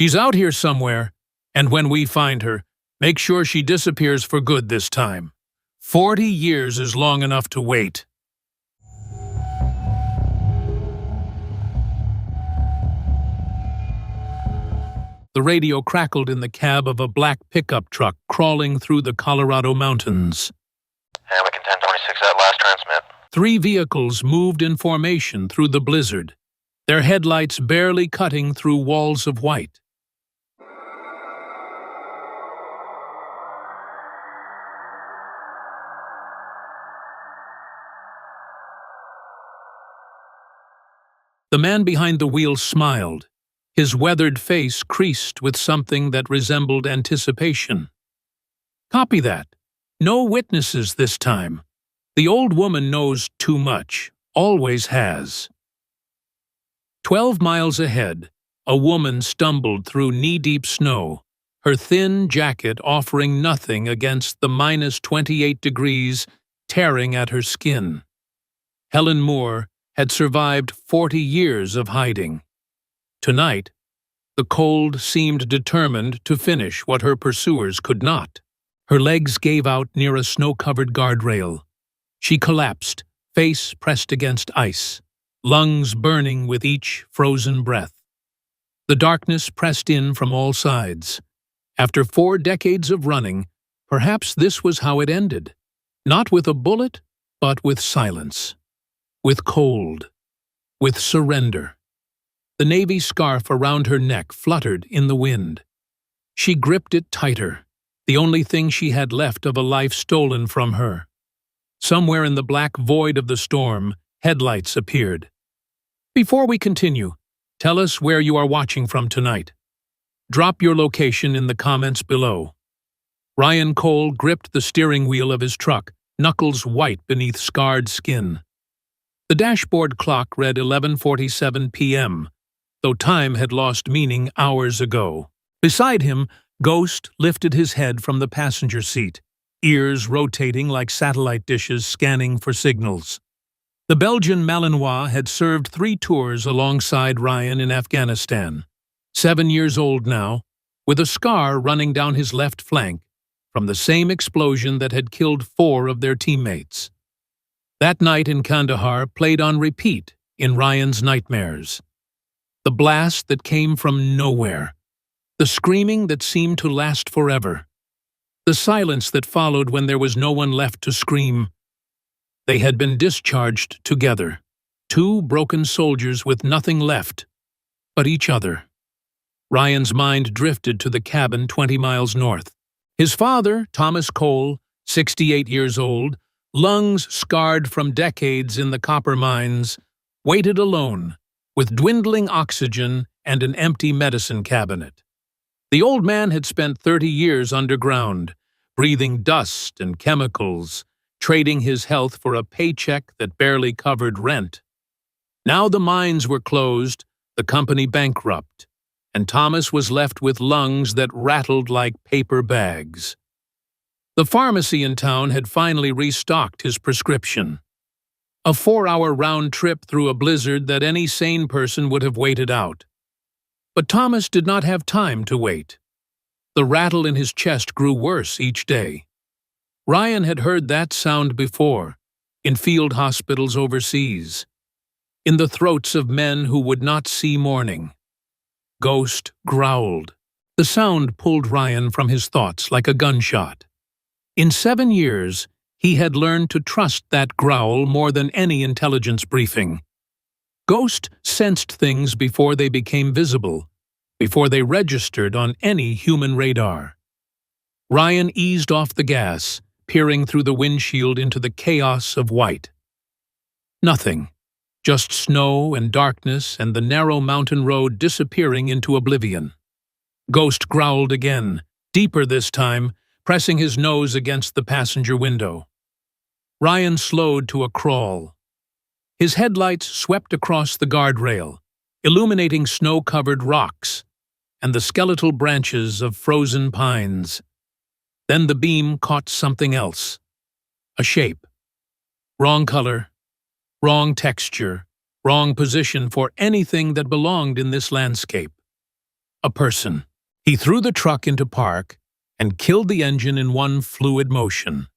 She's out here somewhere, and when we find her, make sure she disappears for good this time. 40 years is long enough to wait. The radio crackled in the cab of a black pickup truck crawling through the Colorado mountains. Hamilton 1026 at last transmit. 3 vehicles moved in formation through the blizzard, their headlights barely cutting through walls of white. The man behind the wheel smiled, his weathered face creased with something that resembled anticipation. Copy that. No witnesses this time. The old woman knows too much, always has. 12 miles ahead, a woman stumbled through knee-deep snow, her thin jacket offering nothing against the -28 degrees tearing at her skin. Helen Moore had survived 40 years of hiding. Tonight, the cold seemed determined to finish what her pursuers could not. Her legs gave out near a snow-covered guardrail. She collapsed, face pressed against ice, lungs burning with each frozen breath. The darkness pressed in from all sides. After 4 decades of running, perhaps this was how it ended. Not with a bullet, but with silence. With cold. With surrender. The navy scarf around her neck fluttered in the wind. She gripped it tighter, the only thing she had left of a life stolen from her. Somewhere in the black void of the storm, headlights appeared. Before we continue, tell us where you are watching from tonight. Drop your location in the comments below. Ryan Cole gripped the steering wheel of his truck, knuckles white beneath scarred skin. The dashboard clock read 11:47 p.m., though time had lost meaning hours ago. Beside him, Ghost lifted his head from the passenger seat, ears rotating like satellite dishes scanning for signals. The Belgian Malinois had served 3 tours alongside Ryan in Afghanistan. 7 years old now, with a scar running down his left flank from the same explosion that had killed 4 of their teammates. That night in Kandahar played on repeat in Ryan's nightmares. The blast that came from nowhere. The screaming that seemed to last forever. The silence that followed when there was no one left to scream. They had been discharged together. 2 broken soldiers with nothing left but each other. Ryan's mind drifted to the cabin 20 miles north. His father, Thomas Cole, 68 years old, lungs scarred from decades in the copper mines, waited alone, with dwindling oxygen and an empty medicine cabinet. The old man had spent 30 years underground, breathing dust and chemicals, trading his health for a paycheck that barely covered rent. Now the mines were closed, the company bankrupt, and Thomas was left with lungs that rattled like paper bags. The pharmacy in town had finally restocked his prescription. A 4-hour round trip through a blizzard that any sane person would have waited out. But Thomas did not have time to wait. The rattle in his chest grew worse each day. Ryan had heard that sound before, in field hospitals overseas, in the throats of men who would not see morning. Ghost growled. The sound pulled Ryan from his thoughts like a gunshot. In 7 years, he had learned to trust that growl more than any intelligence briefing. Ghost sensed things before they became visible, before they registered on any human radar. Ryan eased off the gas, peering through the windshield into the chaos of white. Nothing, just snow and darkness and the narrow mountain road disappearing into oblivion. Ghost growled again, deeper this time, pressing his nose against the passenger window. Ryan slowed to a crawl. His headlights swept across the guardrail, illuminating snow-covered rocks and the skeletal branches of frozen pines. Then the beam caught something else. A shape. Wrong color, wrong texture, wrong position for anything that belonged in this landscape. a person. He threw the truck into park and killed the engine in one fluid motion.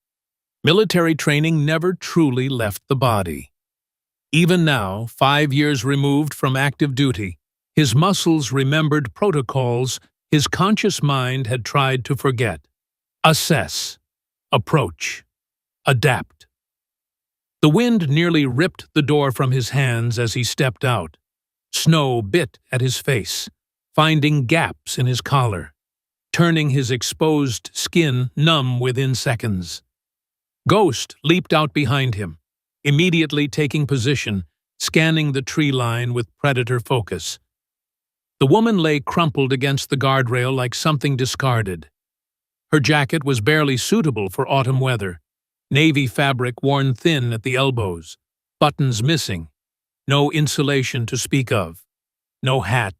Military training never truly left the body. Even now, 5 years removed from active duty, his muscles remembered protocols his conscious mind had tried to forget. Assess, approach, adapt. The wind nearly ripped the door from his hands as he stepped out. Snow bit at his face, finding gaps in his collar, turning his exposed skin numb within seconds. Ghost leaped out behind him, immediately taking position, scanning the tree line with predator focus. The woman lay crumpled against the guardrail like something discarded. Her jacket was barely suitable for autumn weather, navy fabric worn thin at the elbows, buttons missing, no insulation to speak of, no hat,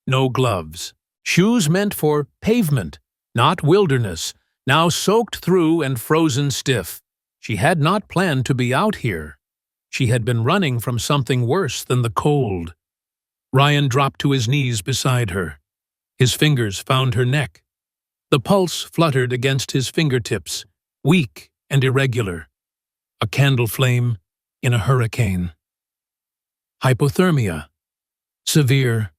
no gloves. Shoes meant for pavement, not wilderness, now soaked through and frozen stiff. She had not planned to be out here. She had been running from something worse than the cold. Ryan dropped to his knees beside her. His fingers found her neck. The pulse fluttered against his fingertips, weak and irregular. A candle flame in a hurricane. Hypothermia. Severe.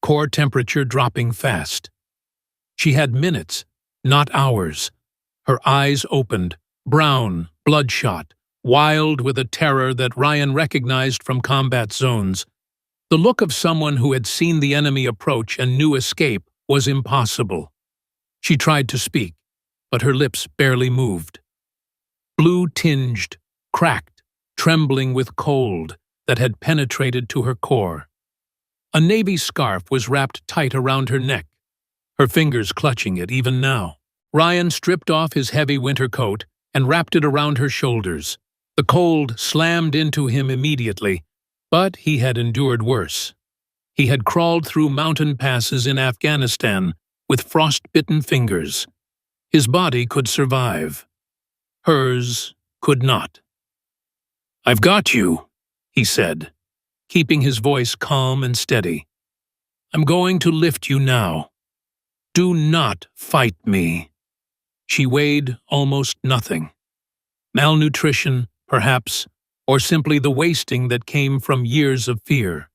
Core temperature dropping fast. She had minutes, not hours. Her eyes opened, brown, bloodshot, wild with a terror that Ryan recognized from combat zones. The look of someone who had seen the enemy approach and knew escape was impossible. She tried to speak, but her lips barely moved. Blue-tinged, cracked, trembling with cold that had penetrated to her core. A navy scarf was wrapped tight around her neck, her fingers clutching it even now. Ryan stripped off his heavy winter coat and wrapped it around her shoulders. The cold slammed into him immediately, but he had endured worse. He had crawled through mountain passes in Afghanistan with frost-bitten fingers. His body could survive. Hers could not. "I've got you," he said, keeping his voice calm and steady. "I'm going to lift you now. Do not fight me." She weighed almost nothing. Malnutrition, perhaps, or simply the wasting that came from years of fear.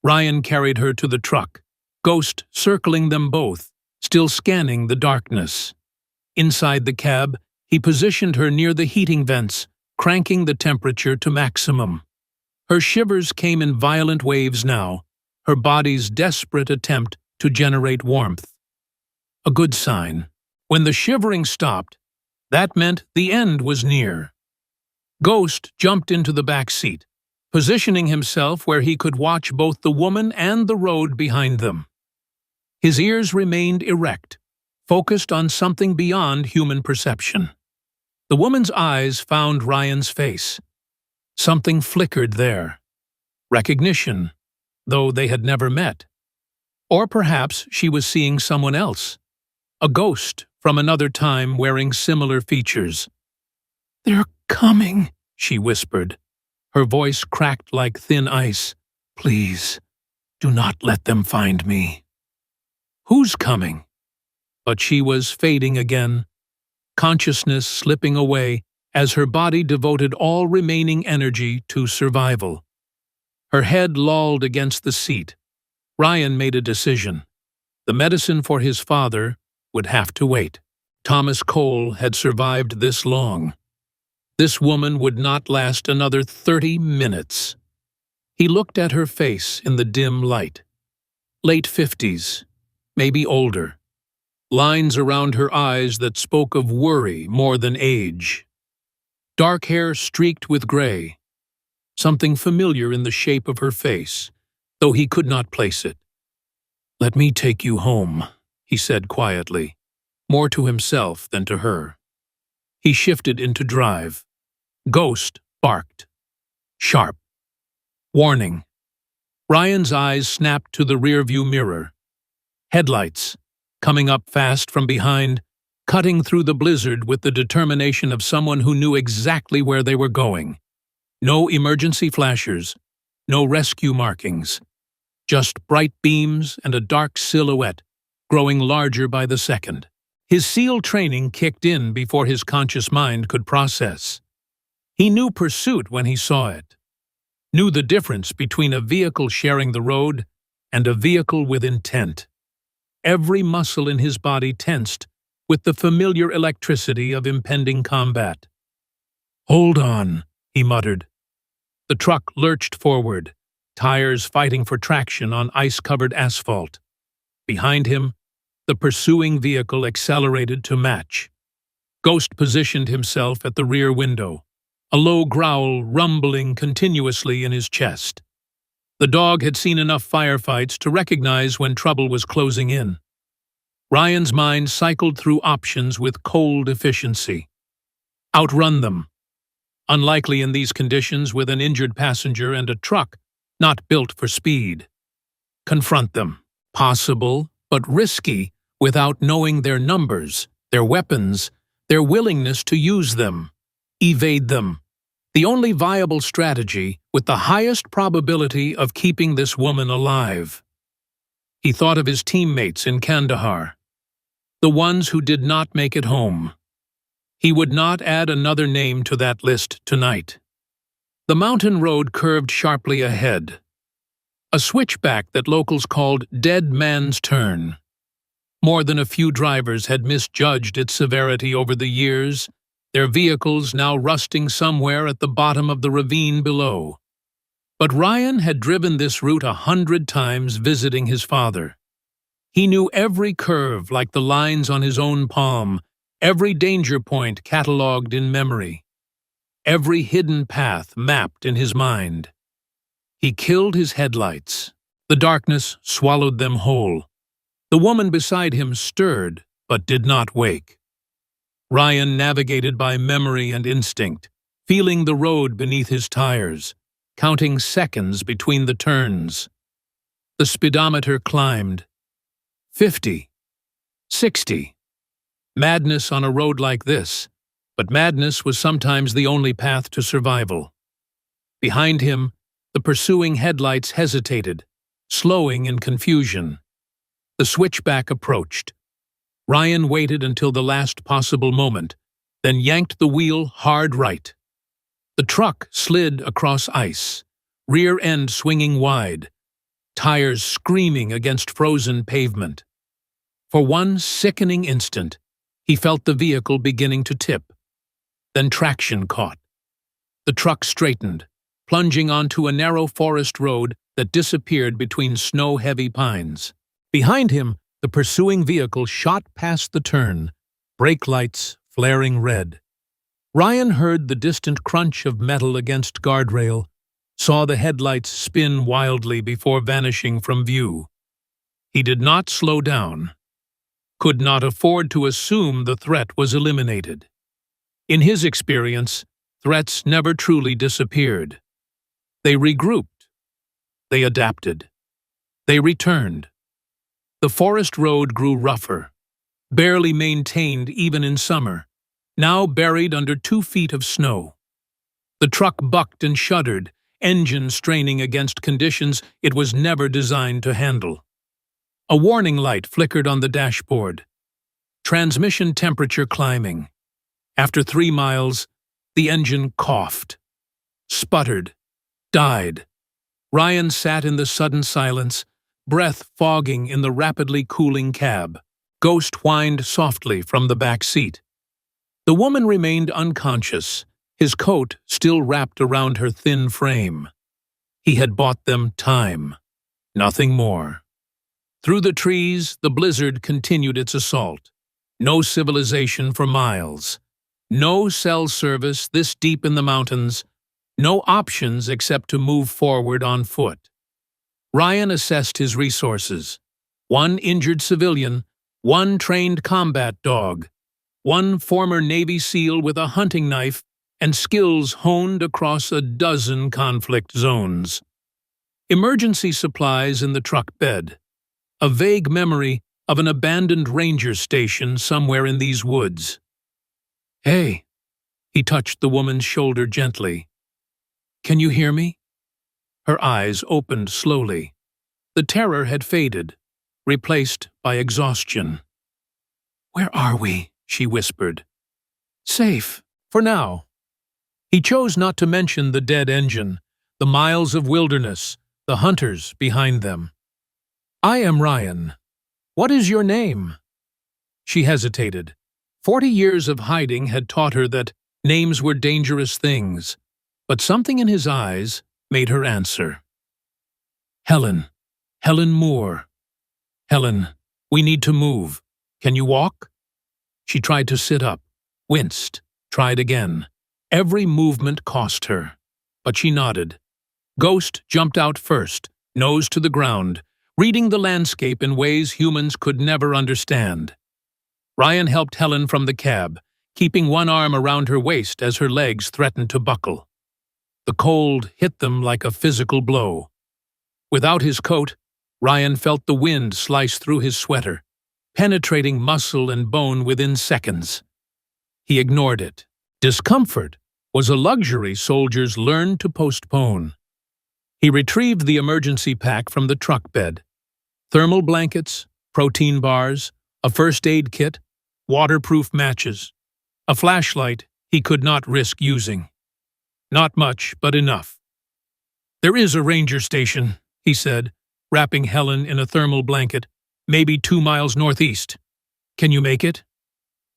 Ryan carried her to the truck, Ghost circling them both, still scanning the darkness. Inside the cab, he positioned her near the heating vents, cranking the temperature to maximum. Her shivers came in violent waves now, her body's desperate attempt to generate warmth. A good sign. When the shivering stopped, that meant the end was near. Ghost jumped into the back seat, positioning himself where he could watch both the woman and the road behind them. His ears remained erect, focused on something beyond human perception. The woman's eyes found Ryan's face. Something flickered there. Recognition, though they had never met. Or perhaps she was seeing someone else. A ghost from another time wearing similar features. "They're coming," she whispered. Her voice cracked like thin ice. "Please, do not let them find me." "Who's coming?" But she was fading again, consciousness slipping away as her body devoted all remaining energy to survival. Her head lolled against the seat. Ryan made a decision. The medicine for his father would have to wait. Thomas Cole had survived this long. This woman would not last another 30 minutes. He looked at her face in the dim light. Late 50s, maybe older. Lines around her eyes that spoke of worry more than age. Dark hair streaked with gray. Something familiar in the shape of her face, though he could not place it. "Let me take you home," he said quietly, more to himself than to her. He shifted into drive. Ghost barked. Sharp. Warning. Ryan's eyes snapped to the rearview mirror. Headlights, coming up fast from behind, cutting through the blizzard with the determination of someone who knew exactly where they were going. No emergency flashers, no rescue markings. just bright beams and a dark silhouette, growing larger by the second. His SEAL training kicked in before his conscious mind could process. He knew pursuit when he saw it, knew the difference between a vehicle sharing the road and a vehicle with intent. Every muscle in his body tensed with the familiar electricity of impending combat. "Hold on," he muttered. The truck lurched forward, tires fighting for traction on ice-covered asphalt. Behind him, the pursuing vehicle accelerated to match. Ghost positioned himself at the rear window, a low growl rumbling continuously in his chest. The dog had seen enough firefights to recognize when trouble was closing in. Ryan's mind cycled through options with cold efficiency. Outrun them. Unlikely in these conditions with an injured passenger and a truck not built for speed. Confront them. Possible, but risky without knowing their numbers, their weapons, their willingness to use them. Evade them. The only viable strategy with the highest probability of keeping this woman alive. He thought of his teammates in Kandahar, the ones who did not make it home. He would not add another name to that list tonight. The mountain road curved sharply ahead, a switchback that locals called Dead Man's Turn. More than a few drivers had misjudged its severity over the years, their vehicles now rusting somewhere at the bottom of the ravine below. But Ryan had driven this route 100 times visiting his father. He knew every curve like the lines on his own palm, every danger point catalogued in memory, every hidden path mapped in his mind. He killed his headlights. The darkness swallowed them whole. The woman beside him stirred, but did not wake. Ryan navigated by memory and instinct, feeling the road beneath his tires, counting seconds between the turns. The speedometer climbed. 50. 60. Madness on a road like this, but madness was sometimes the only path to survival. Behind him, the pursuing headlights hesitated, slowing in confusion. The switchback approached. Ryan waited until the last possible moment, then yanked the wheel hard right. The truck slid across ice, rear end swinging wide, tires screaming against frozen pavement. For one sickening instant, he felt the vehicle beginning to tip. Then traction caught. The truck straightened, plunging onto a narrow forest road that disappeared between snow-heavy pines. Behind him, the pursuing vehicle shot past the turn, brake lights flaring red. Ryan heard the distant crunch of metal against guardrail, saw the headlights spin wildly before vanishing from view. He did not slow down, could not afford to assume the threat was eliminated. In his experience, threats never truly disappeared. They regrouped. They adapted. They returned. The forest road grew rougher, barely maintained even in summer, now buried under 2 feet of snow. The truck bucked and shuddered, engine straining against conditions it was never designed to handle. A warning light flickered on the dashboard. Transmission temperature climbing. After 3 miles, the engine coughed, sputtered, died. Ryan sat in the sudden silence, breath fogging in the rapidly cooling cab. Ghost whined softly from the back seat. The woman remained unconscious, his coat still wrapped around her thin frame. He had bought them time, nothing more. Through the trees, the blizzard continued its assault. No civilization for miles. No cell service this deep in the mountains. No options except to move forward on foot. Ryan assessed his resources. 1 injured civilian, 1 trained combat dog, 1 former Navy SEAL with a hunting knife and skills honed across a dozen conflict zones. Emergency supplies in the truck bed. A vague memory of an abandoned ranger station somewhere in these woods. "Hey," he touched the woman's shoulder gently. "Can you hear me?" Her eyes opened slowly. The terror had faded, replaced by exhaustion. "Where are we?" she whispered. "Safe, for now." He chose not to mention the dead engine, the miles of wilderness, the hunters behind them. "I am Ryan. What is your name?" She hesitated. 40 years of hiding had taught her that names were dangerous things, but something in his eyes made her answer. "Helen. Helen Moore. Helen, we need to move. Can you walk?" She tried to sit up, winced, tried again. Every movement cost her, but she nodded. Ghost jumped out first, nose to the ground, reading the landscape in ways humans could never understand. Ryan helped Helen from the cab, keeping one arm around her waist as her legs threatened to buckle. The cold hit them like a physical blow. Without his coat, Ryan felt the wind slice through his sweater, penetrating muscle and bone within seconds. He ignored it. Discomfort was a luxury soldiers learned to postpone. He retrieved the emergency pack from the truck bed. Thermal blankets, protein bars, a first aid kit, waterproof matches, a flashlight he could not risk using. Not much, but enough. "There is a ranger station," he said, wrapping Helen in a thermal blanket, "maybe 2 miles northeast. Can you make it?"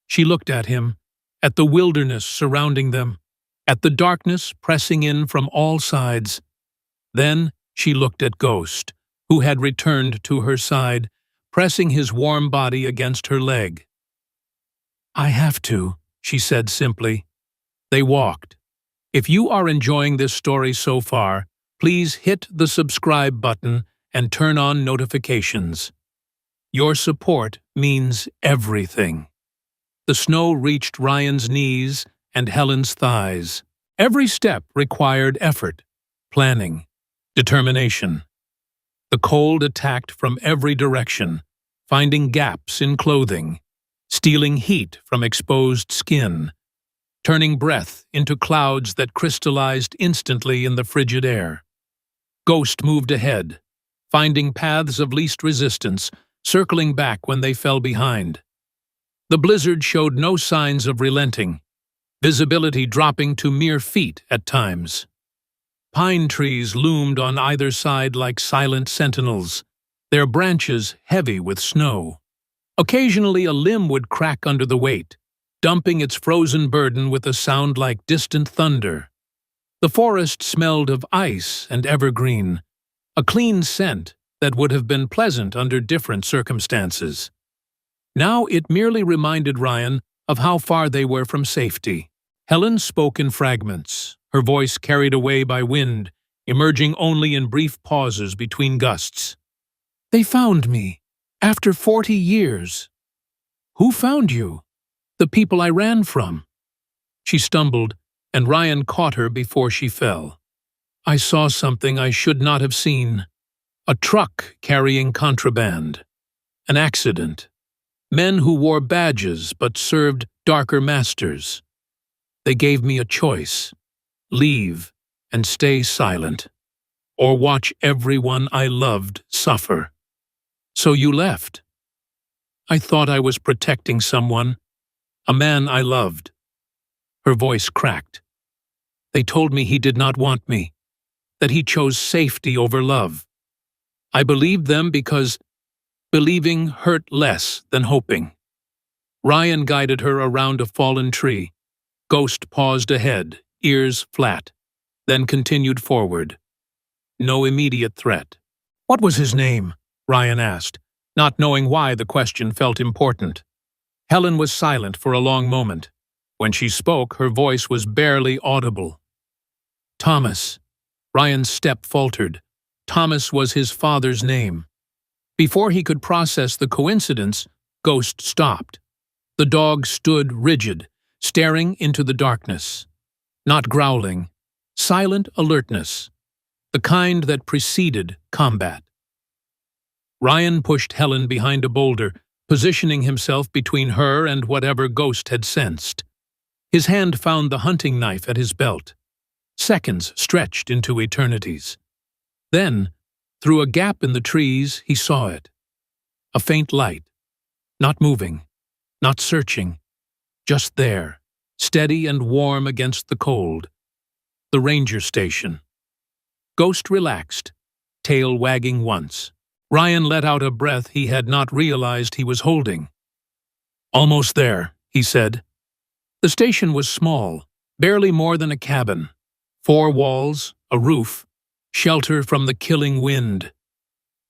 She looked at him, at the wilderness surrounding them, at the darkness pressing in from all sides. Then she looked at Ghost, who had returned to her side, pressing his warm body against her leg. "I have to," she said simply. They walked. If you are enjoying this story so far, please hit the subscribe button and turn on notifications. Your support means everything. The snow reached Ryan's knees and Helen's thighs. Every step required effort, planning, determination. The cold attacked from every direction, finding gaps in clothing, stealing heat from exposed skin, turning breath into clouds that crystallized instantly in the frigid air. Ghost moved ahead, finding paths of least resistance, circling back when they fell behind. The blizzard showed no signs of relenting, visibility dropping to mere feet at times. Pine trees loomed on either side like silent sentinels, their branches heavy with snow. Occasionally a limb would crack under the weight, dumping its frozen burden with a sound like distant thunder. The forest smelled of ice and evergreen, a clean scent that would have been pleasant under different circumstances. Now it merely reminded Ryan of how far they were from safety. Helen spoke in fragments, her voice carried away by wind, emerging only in brief pauses between gusts. "They found me, after 40 years. "Who found you?" "The people I ran from." She stumbled, and Ryan caught her before she fell. "I saw something I should not have seen. A truck carrying contraband. An accident. Men who wore badges but served darker masters. They gave me a choice. Leave and stay silent, or watch everyone I loved suffer. So you left. I thought I was protecting someone, a man I loved." Her voice cracked. "They told me he did not want me, that he chose safety over love. I believed them because believing hurt less than hoping." Ryan guided her around a fallen tree. Ghost paused ahead, ears flat, then continued forward. No immediate threat. "What was his name?" Ryan asked, not knowing why the question felt important. Helen was silent for a long moment. When she spoke, her voice was barely audible. "Thomas." Ryan's step faltered. Thomas was his father's name. Before he could process the coincidence, Ghost stopped. The dog stood rigid, staring into the darkness. Not growling, silent alertness, the kind that preceded combat. Ryan pushed Helen behind a boulder, positioning himself between her and whatever Ghost had sensed. His hand found the hunting knife at his belt. Seconds stretched into eternities. Then, Through a gap in the trees, he saw it. A faint light. Not moving. Not searching. Just there, steady and warm against the cold. The ranger station. Ghost relaxed, tail wagging once. Ryan let out a breath he had not realized he was holding. "Almost there," he said. The station was small, barely more than a cabin. 4 walls, a roof, shelter from the killing wind.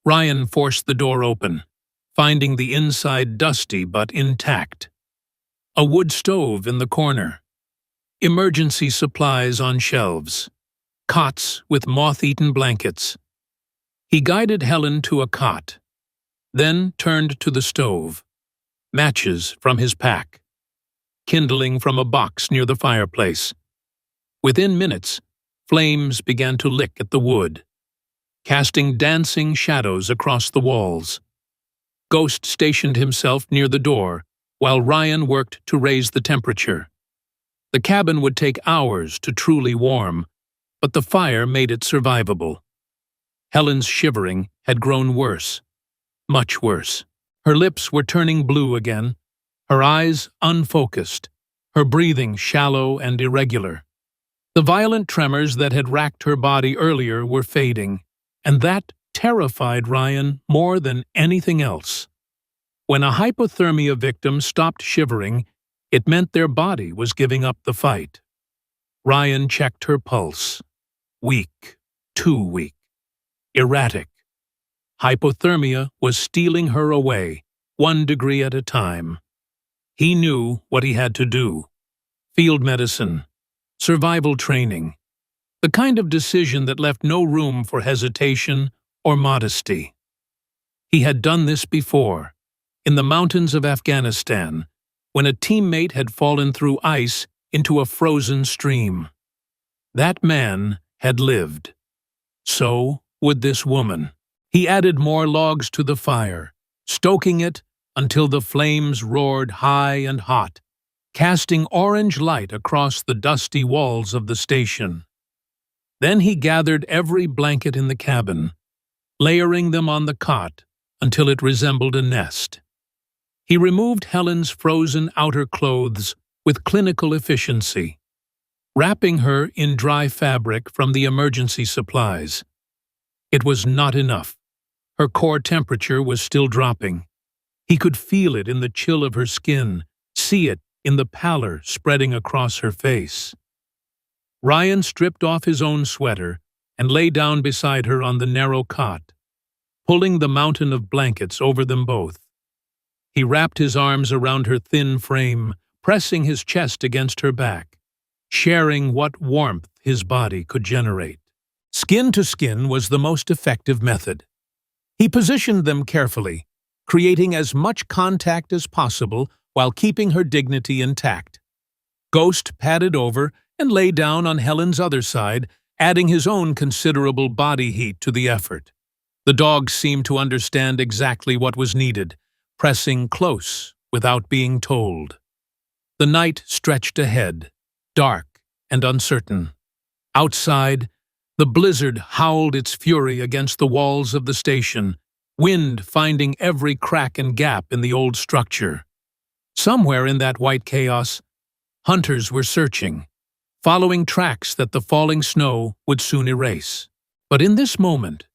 Ryan forced the door open, finding the inside dusty but intact. A wood stove in the corner. Emergency supplies on shelves. Cots with moth-eaten blankets. He guided Helen to a cot, then turned to the stove. Matches from his pack. Kindling from a box near the fireplace. Within minutes, flames began to lick at the wood, casting dancing shadows across the walls. Ghost stationed himself near the door, while Ryan worked to raise the temperature. The cabin would take hours to truly warm, but the fire made it survivable. Helen's shivering had grown worse, much worse. Her lips were turning blue again, her eyes unfocused, her breathing shallow and irregular. The violent tremors that had racked her body earlier were fading, and that terrified Ryan more than anything else. When a hypothermia victim stopped shivering, it meant their body was giving up the fight. Ryan checked her pulse. Weak, too weak. Erratic. Hypothermia was stealing her away, 1 degree at a time. He knew what he had to do. Field medicine. Survival training. The kind of decision that left no room for hesitation or modesty. He had done this before, in the mountains of Afghanistan, when a teammate had fallen through ice into a frozen stream. That man had lived. So would this woman. He added more logs to the fire, stoking it until the flames roared high and hot, casting orange light across the dusty walls of the station. Then he gathered every blanket in the cabin, layering them on the cot until it resembled a nest. He removed Helen's frozen outer clothes with clinical efficiency, wrapping her in dry fabric from the emergency supplies. It was not enough. Her core temperature was still dropping. He could feel it in the chill of her skin, see it in the pallor spreading across her face. Ryan stripped off his own sweater and lay down beside her on the narrow cot, pulling the mountain of blankets over them both. He wrapped his arms around her thin frame, pressing his chest against her back, sharing what warmth his body could generate. Skin to skin was the most effective method. He positioned them carefully, creating as much contact as possible while keeping her dignity intact. Ghost padded over and lay down on Helen's other side, adding his own considerable body heat to the effort. The dog seemed to understand exactly what was needed, pressing close without being told. The night stretched ahead, dark and uncertain. Outside, the blizzard howled its fury against the walls of the station, wind finding every crack and gap in the old structure. Somewhere in that white chaos, hunters were searching, following tracks that the falling snow would soon erase. But in this moment,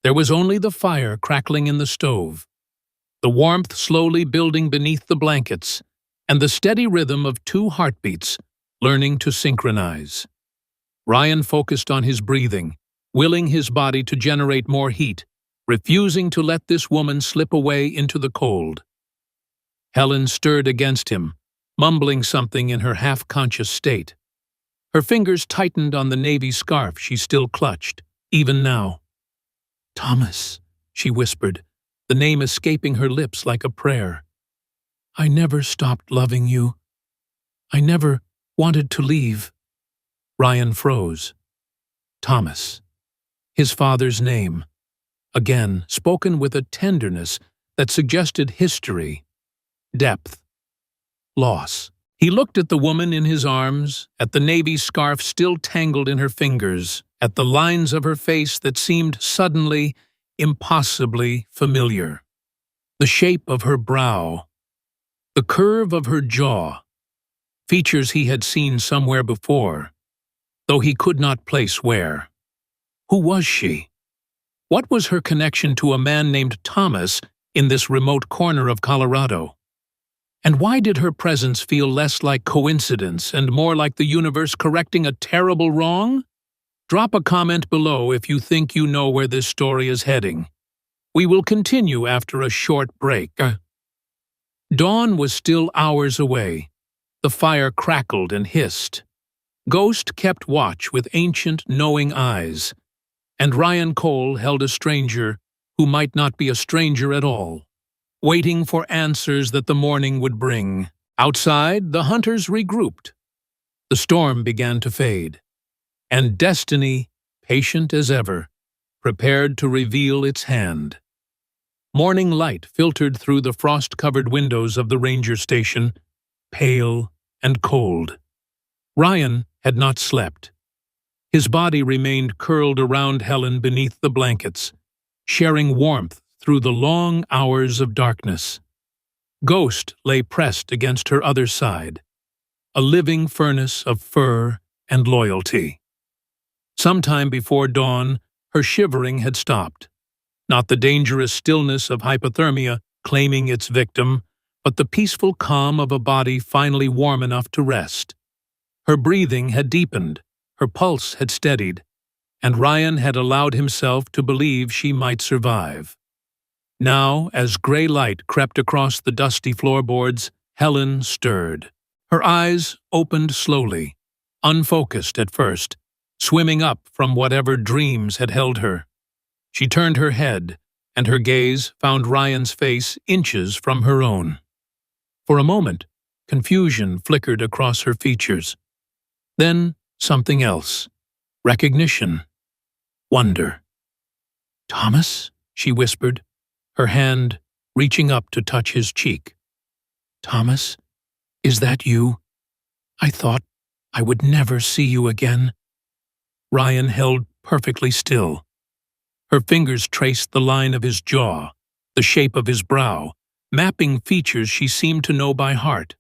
there was only the fire crackling in the stove, the warmth slowly building beneath the blankets, and the steady rhythm of 2 heartbeats learning to synchronize. Ryan focused on his breathing, willing his body to generate more heat, refusing to let this woman slip away into the cold. Helen stirred against him, mumbling something in her half-conscious state. Her fingers tightened on the navy scarf she still clutched, even now. "Thomas," she whispered, the name escaping her lips like a prayer. "I never stopped loving you. I never wanted to leave." Ryan froze. Thomas. His father's name. Again, spoken with a tenderness that suggested history, depth, loss. He looked at the woman in his arms, at the navy scarf still tangled in her fingers, at the lines of her face that seemed suddenly, impossibly familiar. The shape of her brow, the curve of her jaw, features he had seen somewhere before, though he could not place where. Who was she? What was her connection to a man named Thomas in this remote corner of Colorado? And why did her presence feel less like coincidence and more like the universe correcting a terrible wrong? Drop a comment below if you think you know where this story is heading. We will continue after a short break. Dawn was still hours away. The fire crackled and hissed. Ghost kept watch with ancient, knowing eyes, and Ryan Cole held a stranger who might not be a stranger at all, waiting for answers that the morning would bring. Outside, the hunters regrouped. The storm began to fade, and destiny, patient as ever, prepared to reveal its hand. Morning light filtered through the frost-covered windows of the ranger station, pale and cold. Ryan had not slept. His body remained curled around Helen beneath the blankets, sharing warmth through the long hours of darkness. Ghost lay pressed against her other side, a living furnace of fur and loyalty. Sometime before dawn, her shivering had stopped. Not the dangerous stillness of hypothermia claiming its victim, but the peaceful calm of a body finally warm enough to rest. Her breathing had deepened, her pulse had steadied, and Ryan had allowed himself to believe she might survive. Now, as gray light crept across the dusty floorboards, Helen stirred. Her eyes opened slowly, unfocused at first, swimming up from whatever dreams had held her. She turned her head, and her gaze found Ryan's face inches from her own. For a moment, confusion flickered across her features. Then something else. Recognition. Wonder. "Thomas?" she whispered, her hand reaching up to touch his cheek. "Thomas, is that you? I thought I would never see you again." Ryan held perfectly still. Her fingers traced the line of his jaw, the shape of his brow, mapping features she seemed to know by heart.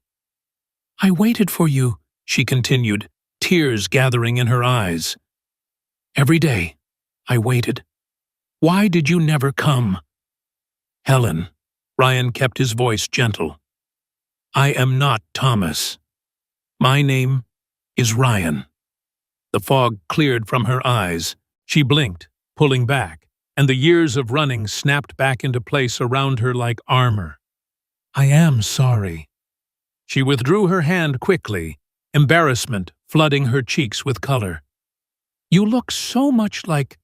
"I waited for you," she continued, tears gathering in her eyes. "Every day, I waited. Why did you never come?" "Helen," Ryan kept his voice gentle. "I am not Thomas. My name is Ryan." The fog cleared from her eyes. She blinked, pulling back, and the years of running snapped back into place around her like armor. "I am sorry." She withdrew her hand quickly, embarrassment flooding her cheeks with color. "You look so much like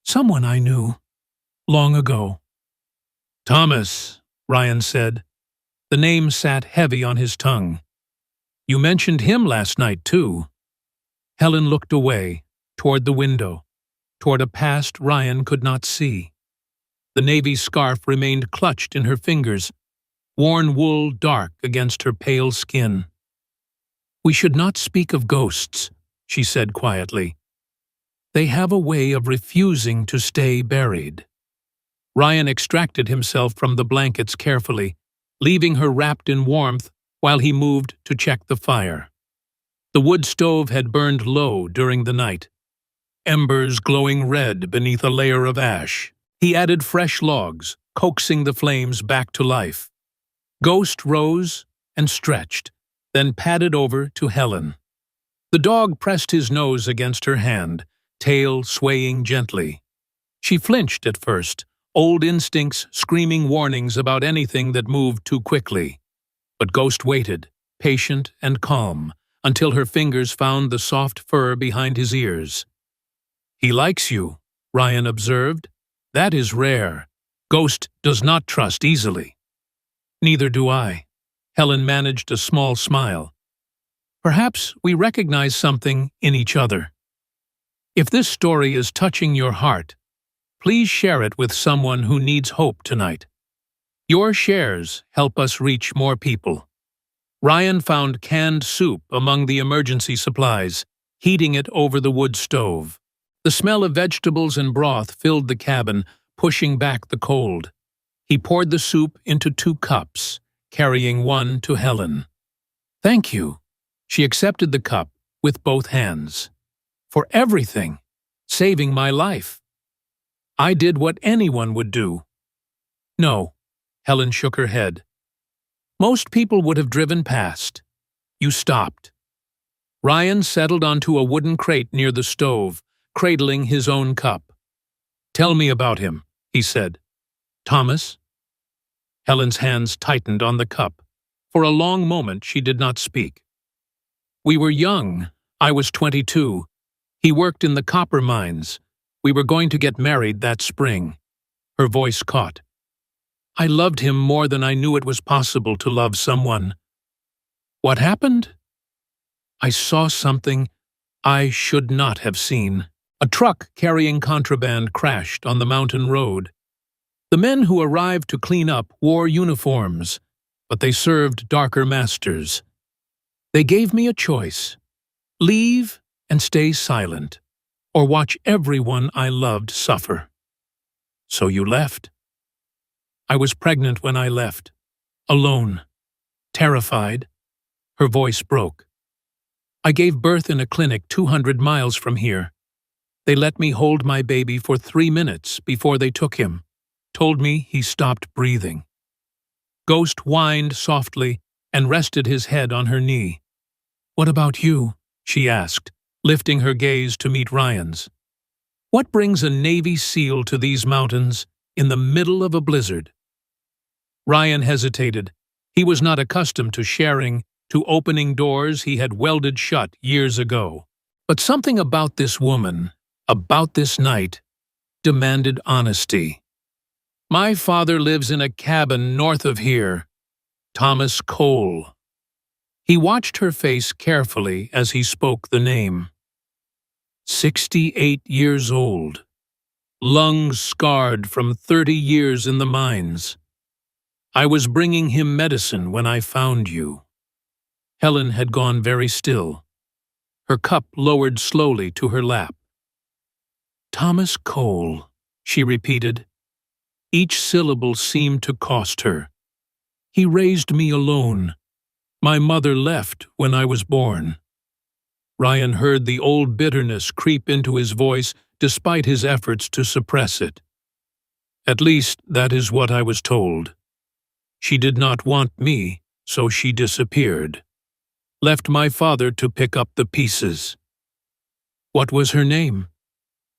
someone I knew long ago." "Thomas," Ryan said. The name sat heavy on his tongue. "You mentioned him last night, too." Helen looked away, toward the window, toward a past Ryan could not see. The navy scarf remained clutched in her fingers, worn wool dark against her pale skin. "We should not speak of ghosts," she said quietly. "They have a way of refusing to stay buried." Ryan extracted himself from the blankets carefully, leaving her wrapped in warmth while he moved to check the fire. The wood stove had burned low during the night, embers glowing red beneath a layer of ash. He added fresh logs, coaxing the flames back to life. Ghost rose and stretched, then padded over to Helen. The dog pressed his nose against her hand, tail swaying gently. She flinched at first, old instincts screaming warnings about anything that moved too quickly. But Ghost waited, patient and calm, until her fingers found the soft fur behind his ears. "He likes you," Ryan observed. "That is rare. Ghost does not trust easily." "Neither do I." Helen managed a small smile. "Perhaps we recognize something in each other. If this story is touching your heart, please share it with someone who needs hope tonight. Your shares help us reach more people." Ryan found canned soup among the emergency supplies, heating it over the wood stove. The smell of vegetables and broth filled the cabin, pushing back the cold. He poured the soup into 2 cups, carrying one to Helen. "Thank you." She accepted the cup with both hands. "For everything, saving my life." I did what anyone would do. "No," Helen shook her head. "Most people would have driven past. You stopped." Ryan settled onto a wooden crate near the stove, cradling his own cup. "Tell me about him," he said. "Thomas?" Helen's hands tightened on the cup. For a long moment she did not speak. "We were young. I was 22. He worked in the copper mines. We were going to get married that spring." Her voice caught. "I loved him more than I knew it was possible to love someone." "What happened?" "I saw something I should not have seen." A truck carrying contraband crashed on the mountain road. The men who arrived to clean up wore uniforms, but they served darker masters. They gave me a choice: leave and stay silent, or watch everyone I loved suffer. So you left. I was pregnant when I left, alone, terrified. Her voice broke. I gave birth in a clinic 200 miles from here. They let me hold my baby for 3 minutes before they took him, told me he stopped breathing. Ghost whined softly and rested his head on her knee. "What about you?" she asked, lifting her gaze to meet Ryan's. "What brings a Navy SEAL to these mountains in the middle of a blizzard?" Ryan hesitated. He was not accustomed to sharing, to opening doors he had welded shut years ago. But something about this woman, about this night, demanded honesty. "My father lives in a cabin north of here. Thomas Cole." He watched her face carefully as he spoke the name. 68 years old. Lungs scarred from 30 years in the mines. "I was bringing him medicine when I found you." Helen had gone very still. Her cup lowered slowly to her lap. "Thomas Cole," she repeated. Each syllable seemed to cost her. "He raised me alone. My mother left when I was born." Ryan heard the old bitterness creep into his voice despite his efforts to suppress it. "At least that is what I was told. She did not want me, so she disappeared. Left my father to pick up the pieces." "What was her name?"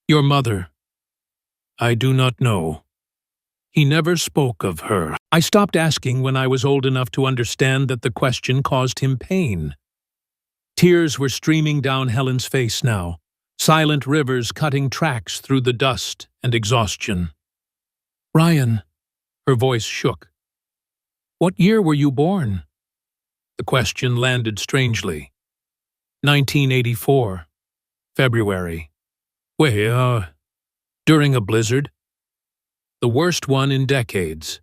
"Your mother." "I do not know. He never spoke of her." I stopped asking when I was old enough to understand that the question caused him pain. Tears were streaming down Helen's face now, silent rivers cutting tracks through the dust and exhaustion. "Ryan," her voice shook. "What year were you born?" The question landed strangely. 1984. February. During a blizzard. The worst one in decades.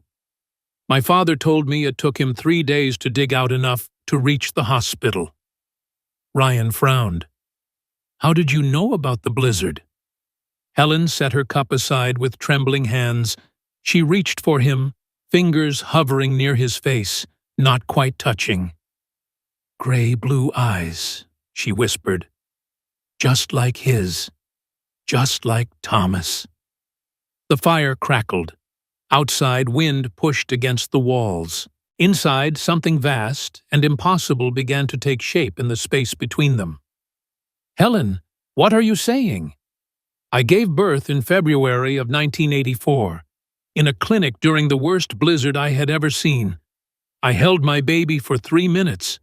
My father told me it took him 3 days to dig out enough to reach the hospital. Ryan frowned. "How did you know about the blizzard?" Helen set her cup aside with trembling hands. She reached for him, fingers hovering near his face, not quite touching. "Gray-blue eyes," she whispered. "Just like his. Just like Thomas." The fire crackled. Outside, wind pushed against the walls. Inside, something vast and impossible began to take shape in the space between them. "Helen, what are you saying?" "I gave birth in February of 1984, in a clinic during the worst blizzard I had ever seen. I held my baby for 3 minutes.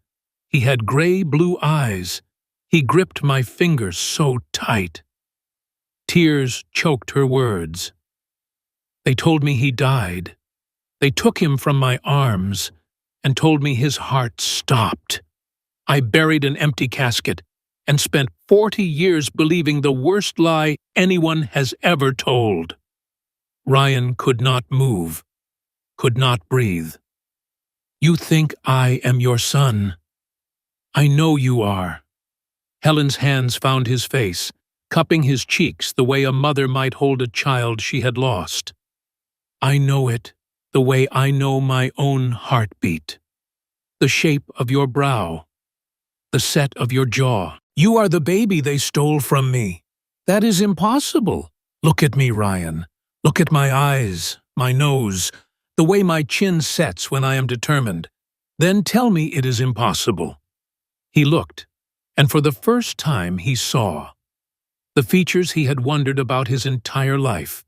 He had gray-blue eyes. He gripped my fingers so tight." Tears choked her words. "They told me he died. They took him from my arms and told me his heart stopped. I buried an empty casket and spent 40 years believing the worst lie anyone has ever told." Ryan could not move, could not breathe. "You think I am your son. I know you are." Helen's hands found his face, cupping his cheeks the way a mother might hold a child she had lost. I know it, the way I know my own heartbeat. The shape of your brow, the set of your jaw. You are the baby they stole from me. That is impossible. Look at me, Ryan. Look at my eyes, my nose, the way my chin sets when I am determined. Then tell me it is impossible. He looked, and for the first time he saw. The features he had wondered about his entire life.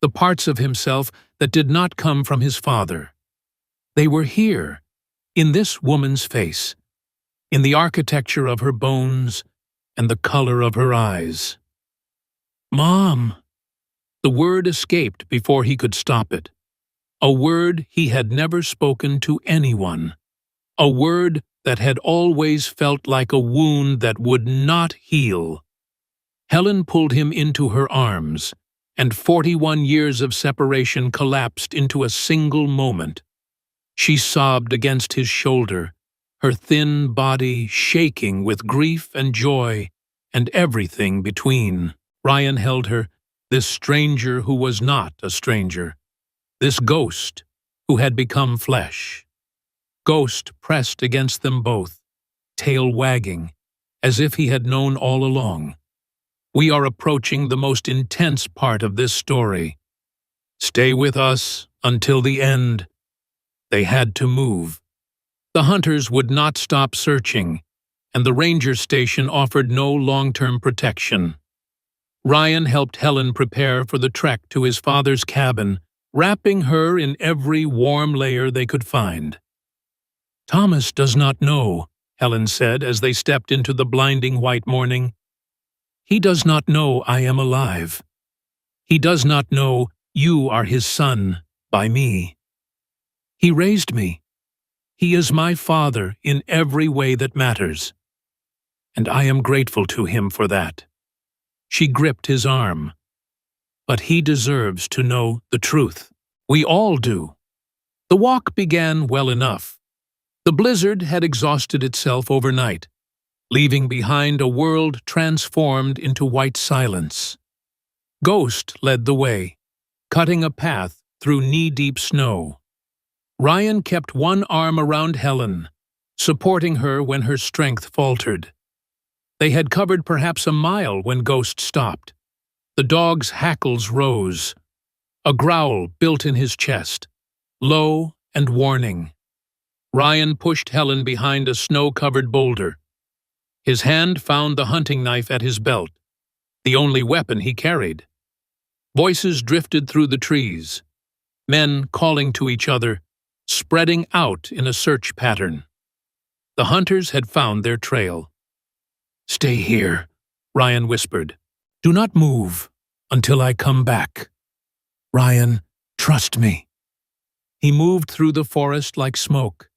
The parts of himself that did not come from his father. They were here, in this woman's face, in the architecture of her bones and the color of her eyes. Mom! The word escaped before he could stop it. A word he had never spoken to anyone. A word that had always felt like a wound that would not heal. Helen pulled him into her arms, and 41 years of separation collapsed into a single moment. She sobbed against his shoulder, her thin body shaking with grief and joy and everything between. Ryan held her, this stranger who was not a stranger, this ghost who had become flesh. Ghost pressed against them both, tail wagging, as if he had known all along. We are approaching the most intense part of this story. Stay with us until the end. They had to move. The hunters would not stop searching, and the ranger station offered no long-term protection. Ryan helped Helen prepare for the trek to his father's cabin, wrapping her in every warm layer they could find. Thomas does not know, Helen said as they stepped into the blinding white morning. He does not know I am alive. He does not know you are his son by me. He raised me. He is my father in every way that matters. And I am grateful to him for that. She gripped his arm. But he deserves to know the truth. We all do. The walk began well enough. The blizzard had exhausted itself overnight, leaving behind a world transformed into white silence. Ghost led the way, cutting a path through knee-deep snow. Ryan kept one arm around Helen, supporting her when her strength faltered. They had covered perhaps a mile when Ghost stopped. The dog's hackles rose. A growl built in his chest, low and warning. Ryan pushed Helen behind a snow-covered boulder. His hand found the hunting knife at his belt, the only weapon he carried. Voices drifted through the trees, men calling to each other, spreading out in a search pattern. The hunters had found their trail. Stay here, Ryan whispered. Do not move until I come back. Ryan, trust me. He moved through the forest like smoke,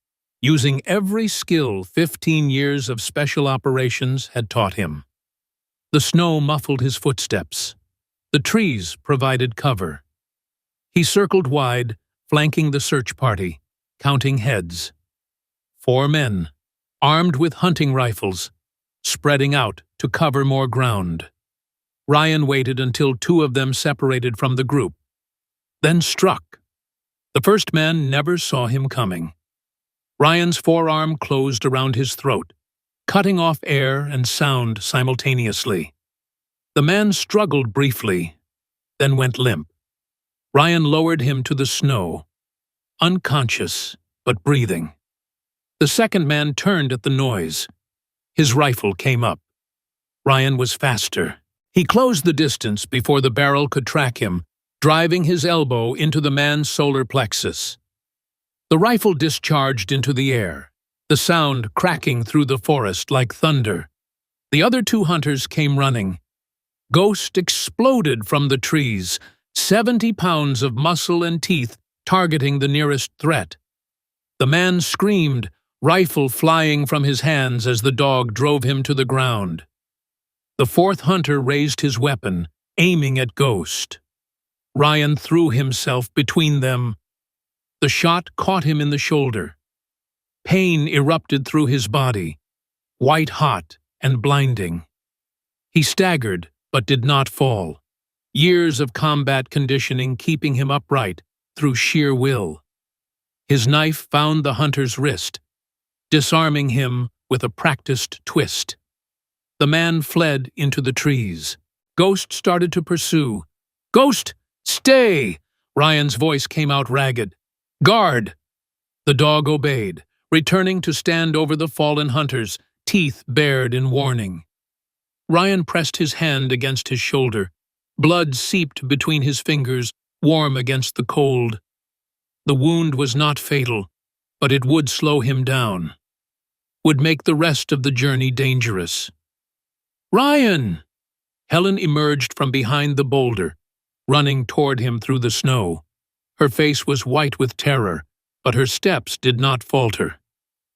using every skill 15 years of special operations had taught him. The snow muffled his footsteps. The trees provided cover. He circled wide, flanking the search party, counting heads. 4 men, armed with hunting rifles, spreading out to cover more ground. Ryan waited until 2 of them separated from the group, then struck. The first man never saw him coming. Ryan's forearm closed around his throat, cutting off air and sound simultaneously. The man struggled briefly, then went limp. Ryan lowered him to the snow, unconscious but breathing. The second man turned at the noise. His rifle came up. Ryan was faster. He closed the distance before the barrel could track him, driving his elbow into the man's solar plexus. The rifle discharged into the air, the sound cracking through the forest like thunder. The other 2 hunters came running. Ghost exploded from the trees, 70 pounds of muscle and teeth targeting the nearest threat. The man screamed, rifle flying from his hands as the dog drove him to the ground. The 4th hunter raised his weapon, aiming at Ghost. Ryan threw himself between them. The shot caught him in the shoulder. Pain erupted through his body, white-hot and blinding. He staggered, but did not fall. Years of combat conditioning keeping him upright through sheer will. His knife found the hunter's wrist, disarming him with a practiced twist. The man fled into the trees. Ghost started to pursue. "Ghost, stay!" Ryan's voice came out ragged. "Guard!" The dog obeyed, returning to stand over the fallen hunters, teeth bared in warning. Ryan pressed his hand against his shoulder. Blood seeped between his fingers, warm against the cold. The wound was not fatal, but it would slow him down. Would make the rest of the journey dangerous. "Ryan!" Helen emerged from behind the boulder, running toward him through the snow. Her face was white with terror, but her steps did not falter.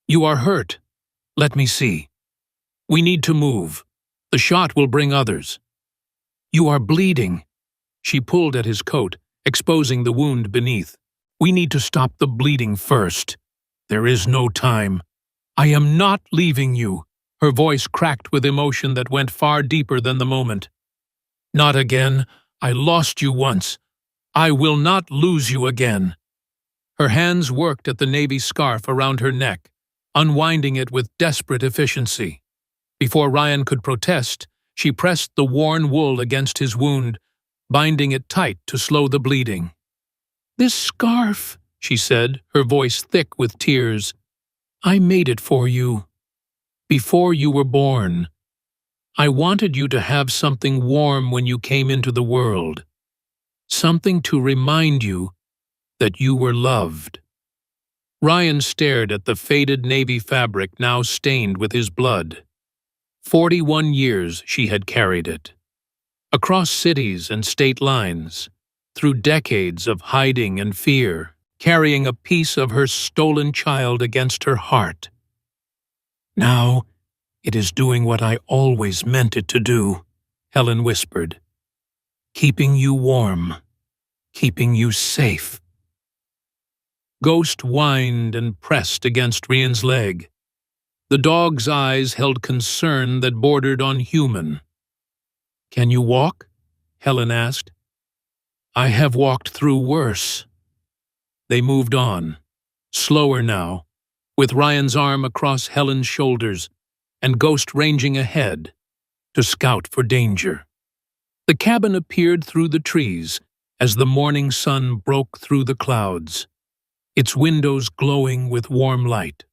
"You are hurt. Let me see. We need to move. The shot will bring others." "You are bleeding." She pulled at his coat, exposing the wound beneath. "We need to stop the bleeding first. There is no time. I am not leaving you." Her voice cracked with emotion that went far deeper than the moment. "Not again. I lost you once. I will not lose you again." Her hands worked at the navy scarf around her neck, unwinding it with desperate efficiency. Before Ryan could protest, she pressed the worn wool against his wound, binding it tight to slow the bleeding. "This scarf," she said, her voice thick with tears, "I made it for you. Before you were born. I wanted you to have something warm when you came into the world. Something to remind you that you were loved." Ryan stared at the faded navy fabric now stained with his blood. 41 years she had carried it. Across cities and state lines, through decades of hiding and fear, carrying a piece of her stolen child against her heart. "Now it is doing what I always meant it to do," Helen whispered. "Keeping you warm, keeping you safe." Ghost whined and pressed against Ryan's leg. The dog's eyes held concern that bordered on human. "Can you walk?" Helen asked. "I have walked through worse." They moved on, slower now, with Ryan's arm across Helen's shoulders and Ghost ranging ahead to scout for danger. The cabin appeared through the trees as the morning sun broke through the clouds, its windows glowing with warm light.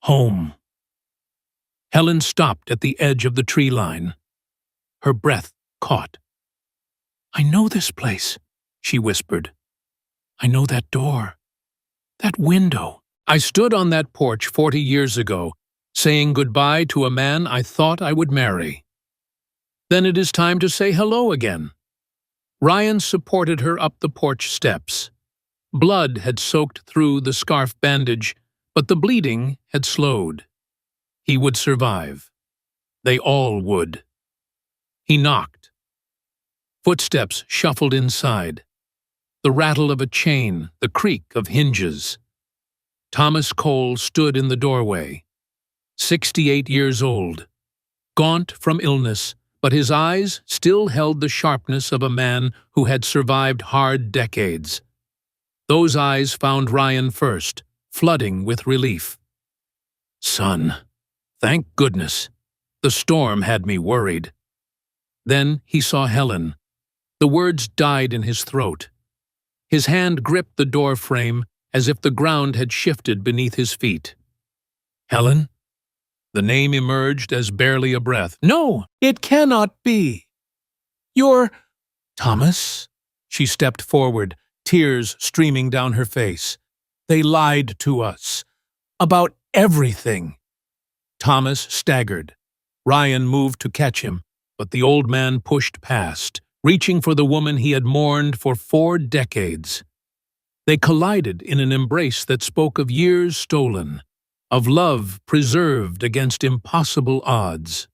Home. Helen stopped at the edge of the tree line. Her breath caught. "I know this place," she whispered. "I know that door, that window. I stood on that porch 40 years ago, saying goodbye to a man I thought I would marry. Then it is time to say hello again." Ryan supported her up the porch steps. Blood had soaked through the scarf bandage, but the bleeding had slowed. He would survive. They all would. He knocked. Footsteps shuffled inside. The rattle of a chain, the creak of hinges. Thomas Cole stood in the doorway. 68 years old. Gaunt from illness, but his eyes still held the sharpness of a man who had survived hard decades. Those eyes found Ryan first, flooding with relief. "Son, thank goodness. The storm had me worried." Then he saw Helen. The words died in his throat. His hand gripped the door frame as if the ground had shifted beneath his feet. "Helen?" The name emerged as barely a breath. "No, it cannot be. You're—" "Thomas?" She stepped forward, tears streaming down her face. "They lied to us. About everything." Thomas staggered. Ryan moved to catch him, but the old man pushed past, reaching for the woman he had mourned for 4 decades. They collided in an embrace that spoke of years stolen, of love preserved against impossible odds.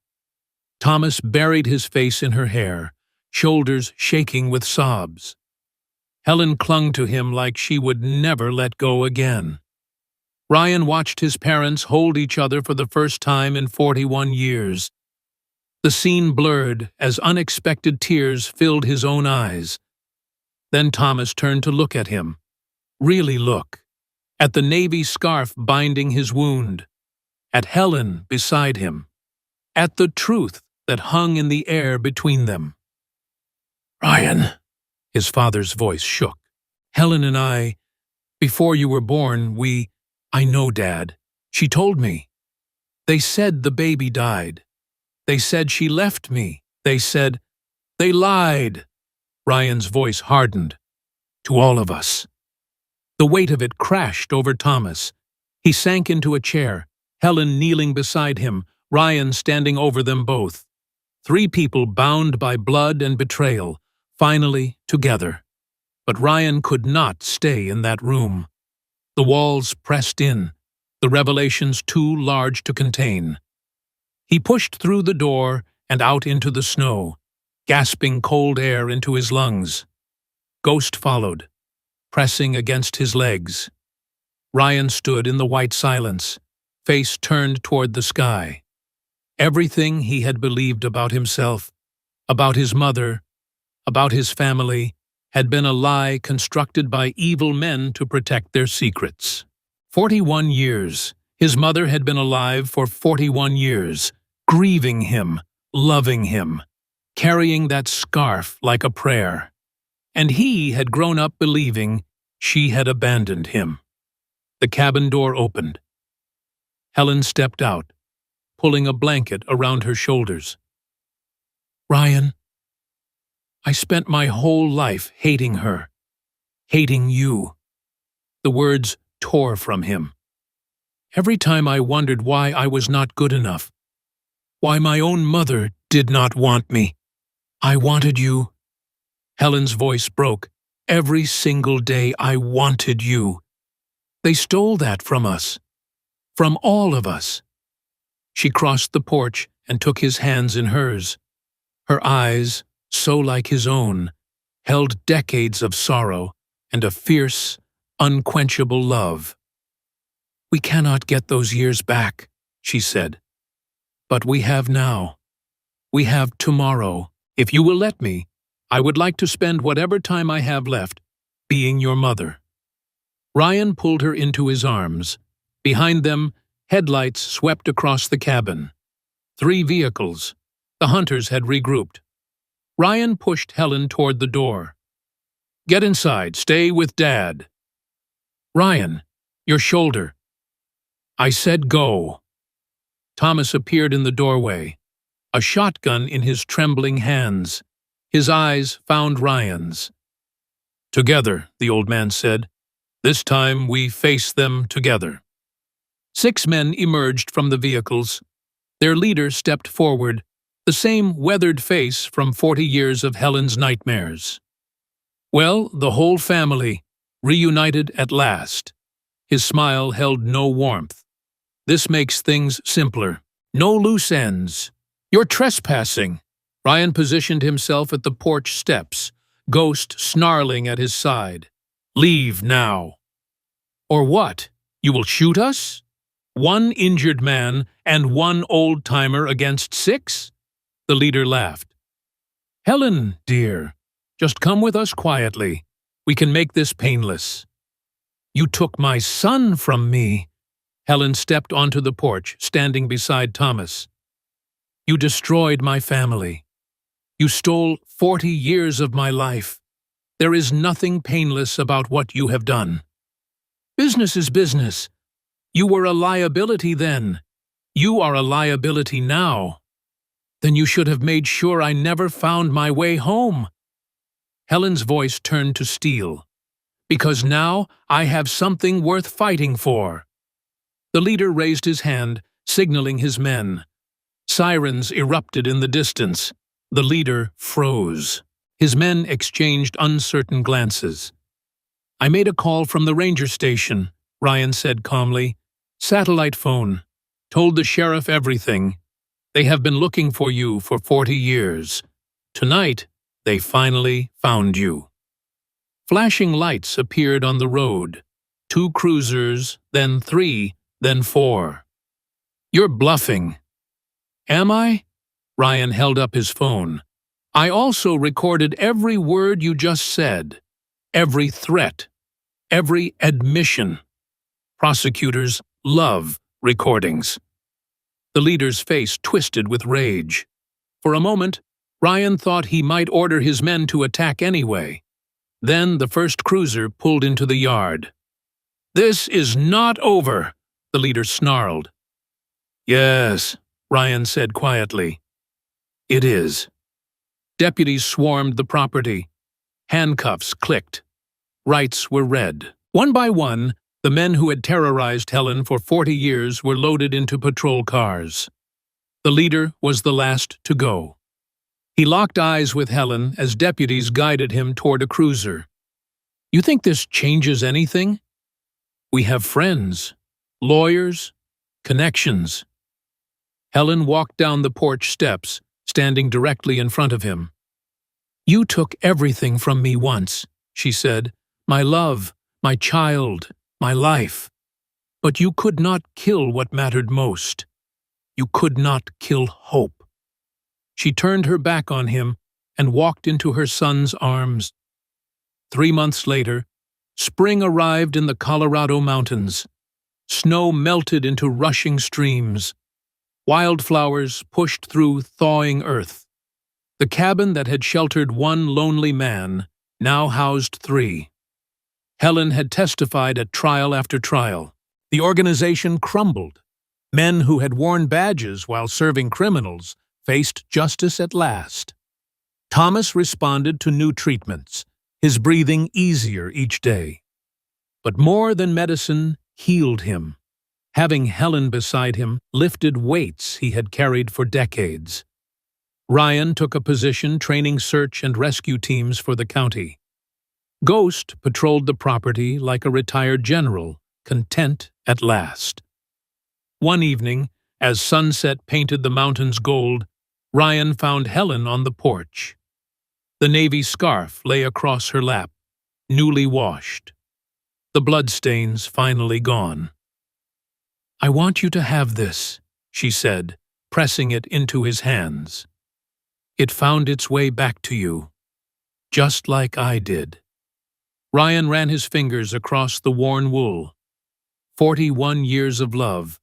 Thomas buried his face in her hair, shoulders shaking with sobs. Helen clung to him like she would never let go again. Ryan watched his parents hold each other for the first time in 41 years. The scene blurred as unexpected tears filled his own eyes. Then Thomas turned to look at him. Really look. At the navy scarf binding his wound. At Helen beside him. At the truth that hung in the air between them. "Ryan," his father's voice shook. "Helen and I, before you were born, I know, Dad. She told me. They said the baby died. They said she left me. They lied." Ryan's voice hardened. "To all of us." The weight of it crashed over Thomas. He sank into a chair, Helen kneeling beside him, Ryan standing over them both. 3 people bound by blood and betrayal, finally together. But Ryan could not stay in that room. The walls pressed in, the revelations too large to contain. He pushed through the door and out into the snow, gasping cold air into his lungs. Ghost followed, pressing against his legs. Ryan stood in the white silence, face turned toward the sky. Everything he had believed about himself, about his mother, about his family, had been a lie constructed by evil men to protect their secrets. 41 years. His mother had been alive for 41 years, grieving him, loving him, carrying that scarf like a prayer. And he had grown up believing she had abandoned him. The cabin door opened. Helen stepped out, pulling a blanket around her shoulders. "Ryan, I spent my whole life hating her, hating you." The words tore from him. "Every time I wondered why I was not good enough, why my own mother did not want me. I wanted you." Helen's voice broke. "Every single day I wanted you. They stole that from us, from all of us." She crossed the porch and took his hands in hers. Her eyes, so like his own, held decades of sorrow and a fierce, unquenchable love. "We cannot get those years back," she said. "But we have now. We have tomorrow. If you will let me, I would like to spend whatever time I have left being your mother." Ryan pulled her into his arms. Behind them, headlights swept across the cabin. 3 vehicles. The hunters had regrouped. Ryan pushed Helen toward the door. "Get inside. Stay with Dad." "Ryan, your shoulder." "I said go." Thomas appeared in the doorway, a shotgun in his trembling hands. His eyes found Ryan's. "Together," the old man said. "This time we face them together." 6 men emerged from the vehicles. Their leader stepped forward, the same weathered face from 40 years of Helen's nightmares. "Well, the whole family, reunited at last." His smile held no warmth. "This makes things simpler. No loose ends. You're trespassing." Ryan positioned himself at the porch steps, Ghost snarling at his side. "Leave now." "Or what? You will shoot us? 1 injured man and 1 old-timer against 6? The leader laughed. "Helen, dear, just come with us quietly. We can make this painless." "You took my son from me." Helen stepped onto the porch, standing beside Thomas. "You destroyed my family. You stole 40 years of my life. There is nothing painless about what you have done. Business is business. You were a liability then. You are a liability now. Then you should have made sure I never found my way home." Helen's voice turned to steel. "Because now I have something worth fighting for." The leader raised his hand, signaling his men. Sirens erupted in the distance. The leader froze. His men exchanged uncertain glances. "I made a call from the ranger station," Ryan said calmly. "Satellite phone. Told the sheriff everything. They have been looking for you for 40 years. Tonight, they finally found you." Flashing lights appeared on the road. 2 cruisers, then 3, then 4. "You're bluffing." "Am I?" Ryan held up his phone. "I also recorded every word you just said, every threat, every admission. Prosecutors love recordings." The leader's face twisted with rage. For a moment, Ryan thought he might order his men to attack anyway. Then the first cruiser pulled into the yard. "This is not over," the leader snarled. "Yes," Ryan said quietly. "It is." Deputies swarmed the property. Handcuffs clicked. Rights were read. One by one, the men who had terrorized Helen for 40 years were loaded into patrol cars. The leader was the last to go. He locked eyes with Helen as deputies guided him toward a cruiser. "You think this changes anything? We have friends, lawyers, connections." Helen walked down the porch steps, standing directly in front of him. "You took everything from me once," she said. "My love, my child, my life. But you could not kill what mattered most. You could not kill hope." She turned her back on him and walked into her son's arms. 3 months later, spring arrived in the Colorado mountains. Snow melted into rushing streams. Wildflowers pushed through thawing earth. The cabin that had sheltered one lonely man now housed 3. Helen had testified at trial after trial. The organization crumbled. Men who had worn badges while serving criminals faced justice at last. Thomas responded to new treatments, his breathing easier each day. But more than medicine healed him. Having Helen beside him lifted weights he had carried for decades. Ryan took a position training search and rescue teams for the county. Ghost patrolled the property like a retired general, content at last. One evening, as sunset painted the mountains gold, Ryan found Helen on the porch. The navy scarf lay across her lap, newly washed. The bloodstains finally gone. "I want you to have this," she said, pressing it into his hands. "It found its way back to you, just like I did." Ryan ran his fingers across the worn wool. 41 years of love,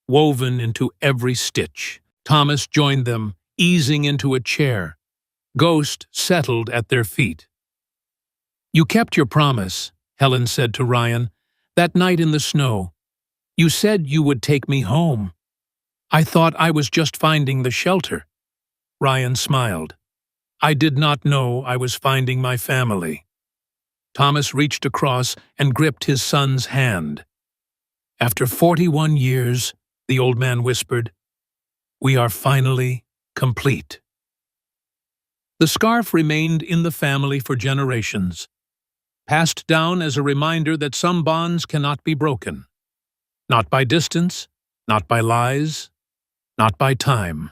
woven into every stitch. Thomas joined them, easing into a chair. Ghost settled at their feet. "You kept your promise," Helen said to Ryan, "that night in the snow. You said you would take me home. I thought I was just finding the shelter." Ryan smiled. "I did not know I was finding my family." Thomas reached across and gripped his son's hand. "After 41 years," the old man whispered, "we are finally complete." The scarf remained in the family for generations, passed down as a reminder that some bonds cannot be broken. Not by distance, not by lies, not by time.